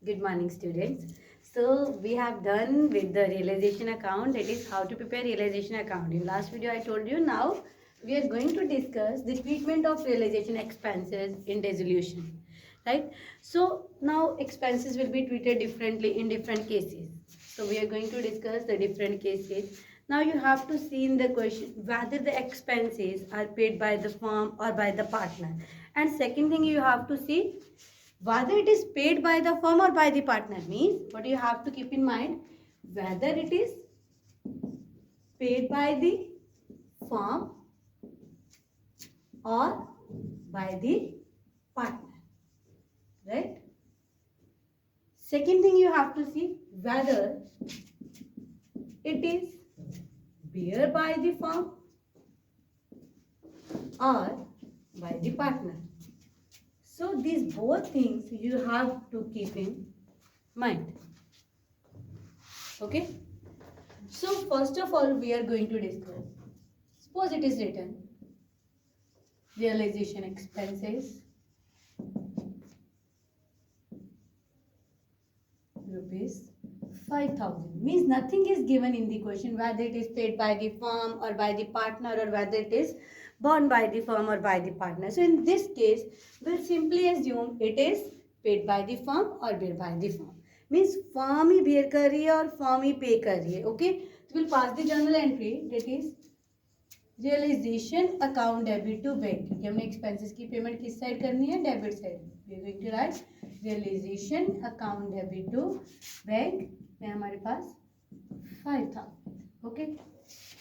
Good morning, students. So we have done with the realization account. That is how to prepare realization account. In last video, I told you. Now we are going to discuss the treatment of realization expenses in dissolution. Right? So now expenses will be treated differently in different cases. So we are going to discuss the different cases. Now you have to see in the question whether the expenses are paid by the firm or by the partner. And second thing you have to see whether it is paid by the firm or by the partner. Means what you have to keep in mind, whether it is paid by the firm or by the partner, right? Second thing you have to see whether it is bear by the firm or by the partner. So these both things you have to keep in mind. Okay. So first of all, we are going to discuss. Suppose it is written realization expenses rupees 5,000. Means nothing is given in the question whether it is paid by the firm or by the partner or whether it is borne by the firm or by the partner. So in this case, we'll simply assume it is paid by the firm or bear by the firm. Means firm he bear कर रही है और firm ही pay कर रही है. Okay? So we'll pass the journal entry, that is realization account debit to bank. क्योंकि हमने expenses की payment किस side करनी है? Debit side. We are going to write realization account debit to bank में हमारे पास 5,000. Okay.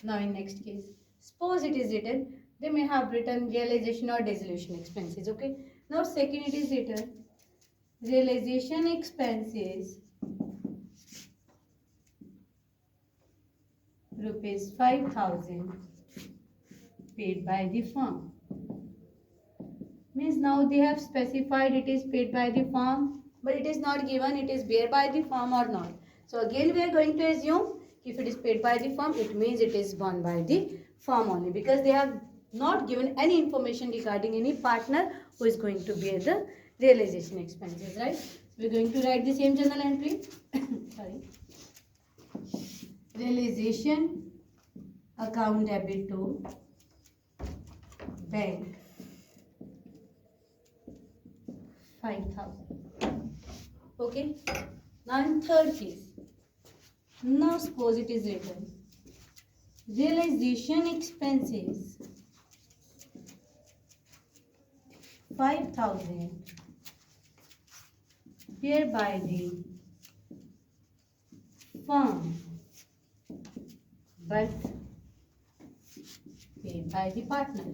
Now in next case, suppose it is written, they may have written realization or dissolution expenses. Okay. Now second it is written realization expenses rupees 5,000 paid by the firm. Means now they have specified it is paid by the firm, but it is not given it is bear by the firm or not. So again we are going to assume if it is paid by the firm, it means it is borne by the firm only, because they have not given any information regarding any partner who is going to bear the realization expenses, right? So we are going to write the same journal entry. Sorry. Realization account debit to bank 5,000. Okay. Now in third case. Now suppose it is written realization expenses 5,000 paid by the firm but paid by the partner.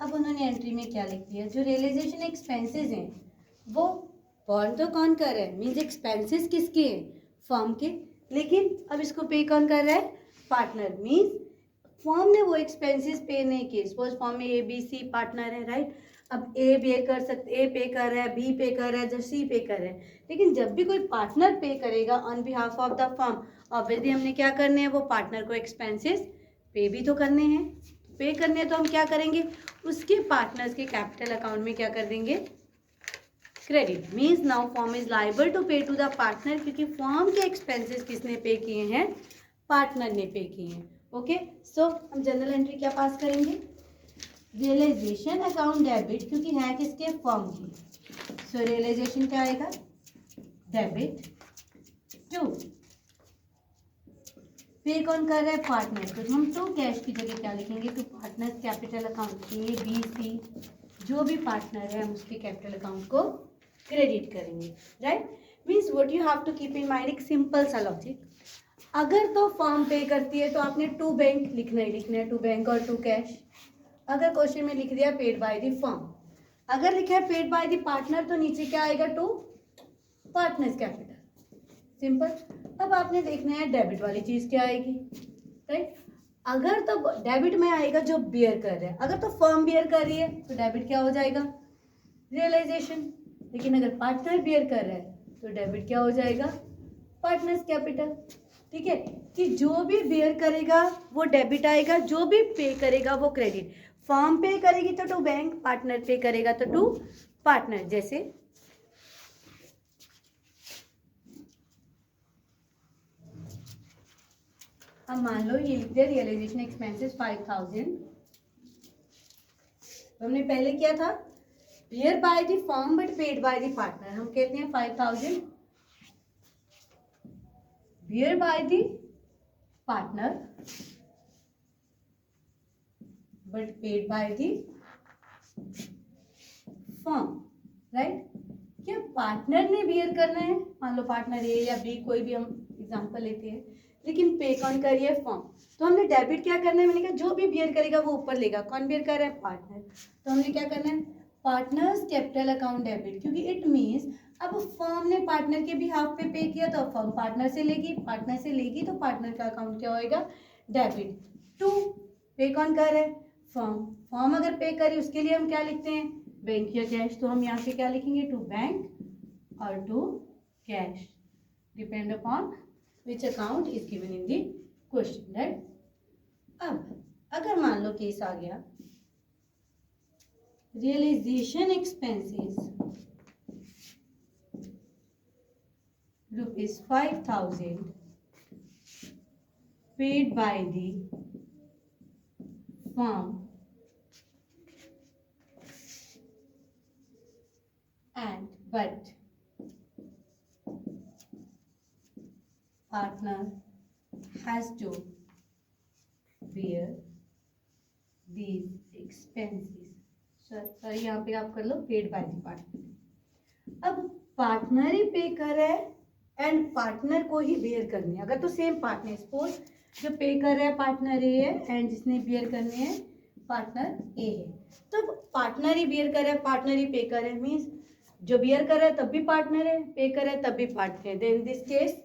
अब उन्होंने entry में क्या लिख दिया, जो realisation expenses हैं वो born तो कौन कर रहा है, मीन्स एक्सपेंसेस किसके हैं, फर्म के, लेकिन अब इसको पे कौन कर रहा है, पार्टनर. मीन्स फर्म ने वो एक्सपेंसेस पे नहीं किए. सपोज फर्म में ए बी सी पार्टनर है, राइट. अब ए पे कर सकते, ए पे कर रहा है, बी पे कर रहा है, जब सी पे कर रहा है, लेकिन जब भी कोई पार्टनर पे करेगा on behalf of the firm, obviously हमने क्या करने हैं, वो पार्टनर को एक्सपेंसेस पे भी तो करने हैं. पे करने हैं तो हम क्या करेंगे, उसके पार्टनर्स के कैपिटल अकाउंट में क्या कर देंगे, credit. Means now firm is liable to pay to the partner, क्योंकि फर्म के एक्सपेंसेस किसने पे किए हैं, पार्टनर ने पे किए हैं. ओके. सो हम जनरल एंट्री क्या पास करेंगे, रियलाइजेशन अकाउंट डेबिट, क्योंकि है किसके, फर्म की. सो रियलाइजेशन क्या आएगा, डेबिट टू, पे कौन कर रहा है, पार्टनर. तो हम टू कैश की जगह क्या लिखेंगे, to partners capital account, A B C जो भी पार्टनर है हम उसके कैपिटल अकाउंट को क्रेडिट करेंगे, right. Means what you have to keep in mind, एक सिंपल सा लॉजिक. अगर तो फर्म पे करती है तो आपने टू बैंक लिखना ही लिखना है, टू बैंक और टू कैश. अगर क्वेश्चन में लिख दिया पेड बाय द फर्म, अगर लिखा है पेड बाय द पार्टनर तो नीचे क्या आएगा, टू पार्टनर्स कैपिटल. सिंपल. अब आपने देखना है डेबिट वाली चीज क्या आएगी, राइट. अगर तो डेबिट में आएगा जो बियर कर रहा है, अगर तो फर्म बियर कर रही है तो डेबिट क्या हो जाएगा, रियलाइजेशन. लेकिन अगर पार्टनर बियर कर रहा है तो डेबिट क्या हो जाएगा, पार्टनर्स कैपिटल. ठीक है, कि जो भी बियर करेगा वो डेबिट आएगा, जो भी पे करेगा वो क्रेडिट. फर्म पे करेगी तो टू बैंक, पार्टनर पे करेगा तो टू पार्टनर. जैसे अब मान लो ये लिखते हैं रियलाइजेशन एक्सपेंसेस 5000, तो हमने पहले किया था bear by the firm but paid by the partner. हम कहते हैं 5000 bear by the partner but paid by the firm, right. क्या पार्टनर ने बियर करना है, मान लो पार्टनर ए या बी, कोई भी हम एग्जांपल लेते हैं, लेकिन पे कौन कर रही है, फर्म। तो हमने डेबिट क्या करना है, मैंने कहा जो भी बियर करेगा वो ऊपर लेगा। कौन बियर कर रहा है, पार्टनर। तो हमने क्या करना है, पार्टनर्स कैपिटल अकाउंट डेबिट, क्योंकि इट मीन्स अब फर्म ने पार्टनर के भी हाफ पे किया तो फर्म पार्टनर से लेगी, पार्टनर से लेगी तो पार्टनर का अकाउंट क्या होएगा, डेबिट। टू पे कौन कर रहा है, फर्म। फर्म अगर पे करे उसके लिए हम क्या लिखते हैं, बैंक या कैश। तो हम यहाँ पे क्या लिखेंगे, टू बैंक और to cash, depend upon which account is given in the question, right. अब अगर मान लो केस आ गया realization expenses ₹5000 paid by the firm and but partner has to bear these expenses। Sir यहाँ पे आप कर लो पेड बाय द पार्टनर। अब पार्टनर ही पे कर रहा है एंड पार्टनर को ही बेयर करनी है। अगर तो सेम पार्टनर, सपोज जो पे कर रहा है पार्टनर ए है एंड जिसने बेयर करने हैं पार्टनर ए है, तो पार्टनर ही बेयर कर रहा है, पार्टनर ही पे कर रहा है, मीन्स जो बेयर कर रहा है तब भी पार्टनर है, पे कर रहा है तब भी पार्टनर है। Then this case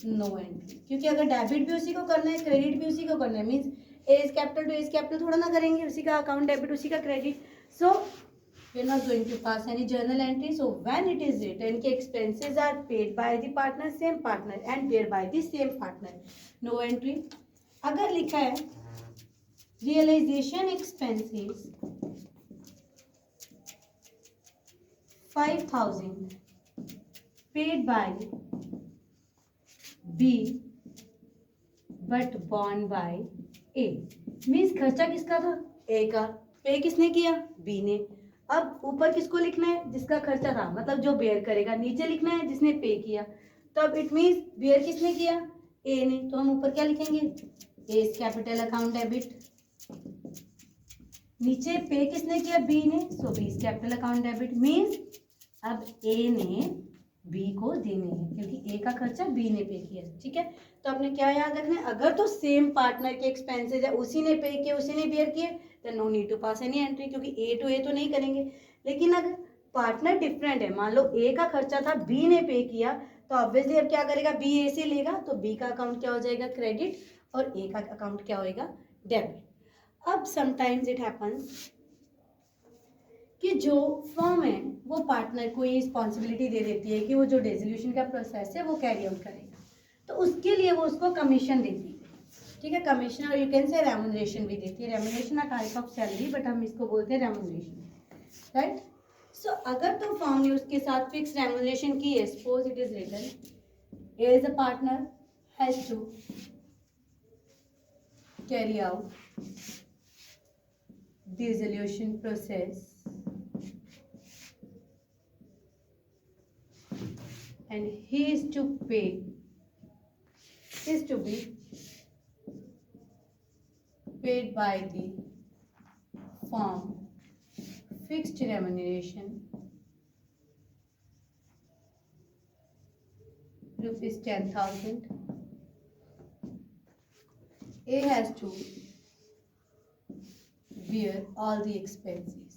no entry, क्योंकि अगर डेबिट भी उसी को करना है, क्रेडिट भी उसी को करना है, means A's capital to A's capital थोड़ा ना करेंगे, उसी का अकाउंट डेबिट उसी का credit. So we are not going to pass any journal entry. So when it is written कि expenses are paid by the partner, same partner and bear by the same partner, no entry। अगर लिखा है realization expenses 5000 paid by B but borne by A, means खर्चा किसका था, A का, पे किसने किया, B ने। अब ऊपर किसको लिखना है, जिसका खर्चा था, मतलब जो बेयर करेगा, नीचे लिखना है जिसने पे किया। तब इट मीन्स बेयर किसने किया, ए ने, तो हम ऊपर क्या लिखेंगे, एज कैपिटल अकाउंट डेबिट। नीचे पे किसने किया, बी ने, so B capital account debit. Means अब ए ने बी को देने हैं, क्योंकि ए का खर्चा बी ने पे किया, ठीक है। तो आपने क्या याद रखना है, अगर तो सेम पार्टनर के एक्सपेंसेस है, उसी ने पे किए, उसी ने बेयर किए, तो no need to pass any entry, क्योंकि ए टू ए तो नहीं करेंगे। लेकिन अगर पार्टनर डिफरेंट है, मान लो ए का खर्चा था, बी ने पे किया, तो ऑब्वियसली अब क्या करेगा, बी ए से लेगा, तो बी का अकाउंट क्या हो जाएगा, क्रेडिट, और ए का अकाउंट क्या होएगा, डेबिट। अब समटाइम्स इट हैपन्स कि जो फर्म है वो पार्टनर को ये रिस्पॉन्सिबिलिटी दे देती है कि वो जो रेजोल्यूशन का प्रोसेस है वो कैरी आउट करेगा, तो उसके लिए वो उसको कमीशन देती है, ठीक है। कमीशन और यू कैन से रेम्यूनरेशन भी देती है। Remuneration a type of salary, but हम इसको बोलते हैं रेम्यूनरेशन, राइट। सो अगर तो फर्म ने उसके साथ फिक्स रेम्यूनरेशन की है, suppose it is written as a partner has to carry out the resolution process and he is to be paid by the firm fixed remuneration ₹10,000. A has to bear all the expenses.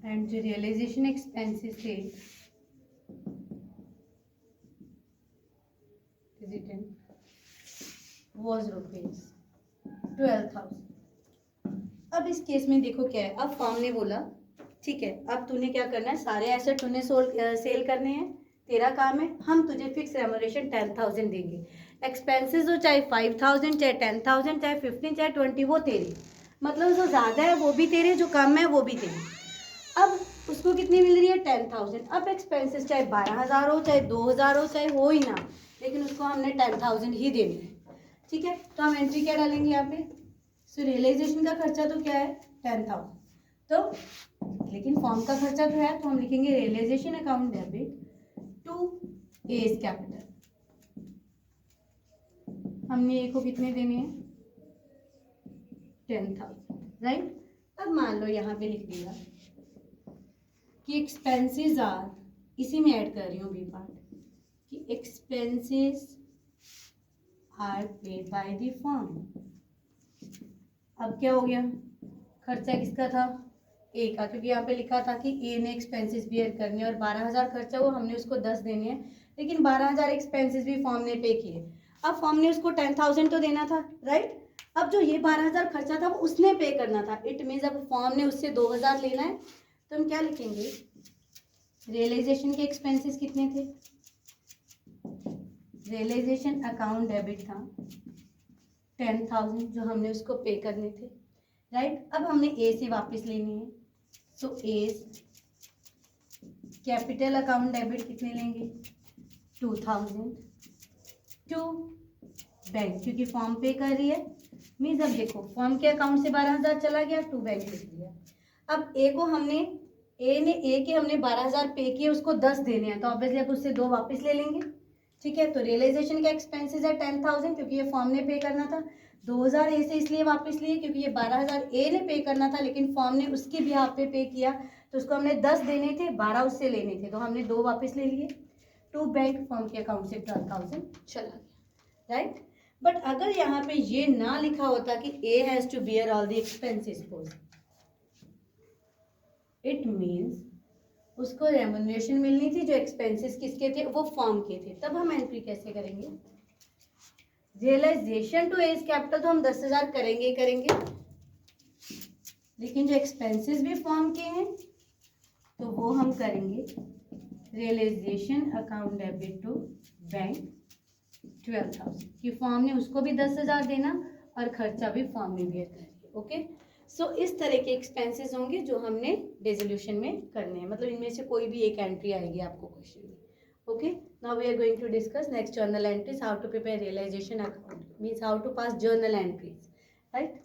And the realization expenses is written was ₹12,000। अब इस case में देखो क्या है, अब firm ने बोला ठीक है, अब तूने क्या करना है, सारे एसेट तूने सेल करने हैं, तेरा काम है, हम तुझे फिक्स रेम्यूनरेशन 10,000 देंगे। एक्सपेंसेस हो चाहे 5,000, चाहे 10,000, चाहे 15, चाहे 20, वो तेरे, मतलब जो ज़्यादा है वो भी तेरे, जो कम है वो भी तेरे। अब उसको कितनी मिल रही है 10,000। अब एक्सपेंसेस चाहे 12,000 हो, चाहे 2,000 हो, चाहे हो ही ना, लेकिन उसको हमने 10,000 ही देनी है। ठीक है, तो हम एंट्री क्या डालेंगे यहाँ पे? सो रियलाइजेशन का खर्चा तो क्या है 10,000, तो लेकिन फॉर्म का खर्चा तो है, तो हम लिखेंगे realization account debit to A's capital. हमने ए को कितने देने हैं 10,000, राइट। अब मान लो यहाँ पे लिख दिया कि एक्सपेंसेस आर, इसी में ऐड कर रही हूँ बी पार्ट, कि expenses are paid by the firm. अब क्या हो गया, खर्चा किसका था? ए का, क्योंकि यहाँ पे लिखा था कि ए ने एक्सपेंसेस बियर करने, और 12,000 खर्चा हुआ, हमने उसको 10 देने हैं, लेकिन 12,000 एक्सपेंसेस भी फर्म ने पे किए। अब फर्म ने उसको 10,000 तो देना था, राइट। अब जो ये 12,000 खर्चा था वो उसने पे करना था। इट मीन्स अब फर्म ने उससे 2,000 लेना है, तो हम क्या लिखेंगे? रियलाइजेशन के एक्सपेंसेस कितने थे? रियलाइजेशन अकाउंट डेबिट था 10,000, जो हमने उसको पे करने थे, राइट। अब हमने ए से वापस लेनी है, so A's capital account debit कितने लेंगे 2,000 टू बैंक, क्योंकि फॉर्म पे कर रही है। मीन्स अब देखो फॉर्म के अकाउंट से 12,000 चला गया, टू बैंक लिख दिया। अब ए को हमने ए के हमने 12,000 पे किए, उसको 10 देने हैं, तो ऑब्वियसली अब उससे 2 वापस ले लेंगे। ठीक है, तो रियलाइजेशन का एक्सपेंसेस है 10,000, क्योंकि ये फॉर्म ने पे करना था। 2,000 ए से इसलिए वापस लिए क्योंकि ये 12,000 ए ने पे करना था, लेकिन फॉर्म ने उसके बिहाफ पे किया, तो उसको हमने 10 देने थे, 12 उससे लेने थे, तो हमने 2 वापस ले लिए। टू बैंक, फॉर्म के अकाउंट से 12,000 चला गया, राइट। बट अगर यहाँ पे ये ना लिखा होता कि A has to bear all the expenses, it means उसको रेम्युनरेशन मिलनी थी, जो एक्सपेंसेस किसके थे? वो फॉर्म के थे। तब हम एंट्री कैसे करेंगे? रियलाइजेशन टू एज कैपिटल तो हम 10,000 करेंगे, लेकिन जो एक्सपेंसेस भी फॉर्म के हैं तो वो हम करेंगे realization account debit to bank 12,000, कि फॉर्म ने उसको भी 10,000 देना और खर्चा भी फॉर्म में बियर करेंगे। ओके, सो इस तरह के एक्सपेंसेस होंगे जो हमने रेजोल्यूशन में करने हैं, मतलब इनमें से कोई भी एक एंट्री आएगी आपको क्वेश्चन में। Okay, now we are going to discuss next journal entries, how to prepare realization account, means how to pass journal entries, right.